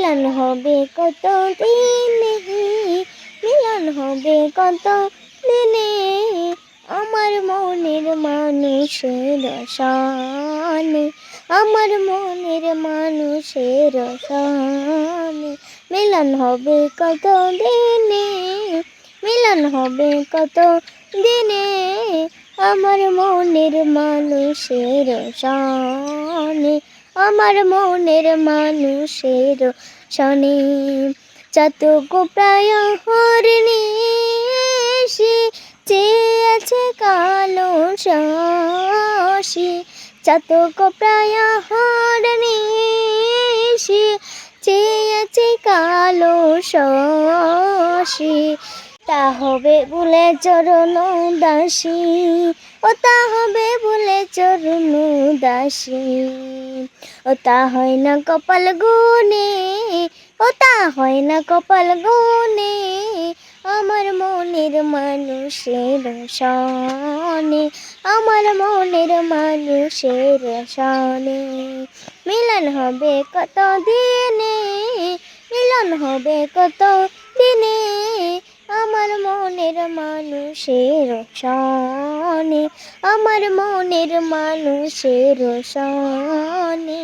মিলন হবে কত দিনে, মিলন হবে কত দিনে, আমার মনের মানুষের সনে, আমার মনের মানুষের সনে, মিলন হবে কত দিনে, মিলন হবে কত দিনে, আমার মনের মানুষের সনে, আমার মনের মানুষের সনে। চাতক প্রায় হরিণী সে চেয়ে আছে কালো শশী, চাতক প্রায় হরিণী সে চেয়ে আছে কালো শশী, তা হবে বলে চরণ দাসী, ও তা হবে বলে চরণ দাসী, ও তা হয় না কপাল গুনে, ও তা হয় না কপাল গুনে, আমার মনের মানুষের সনে, আমার মনের মানুষের সনে, মিলন হবে কত দিনে, মিলন হবে কত দিনে, আমার মনের মানুষের সনে, আমার মনের মানুষের সনে।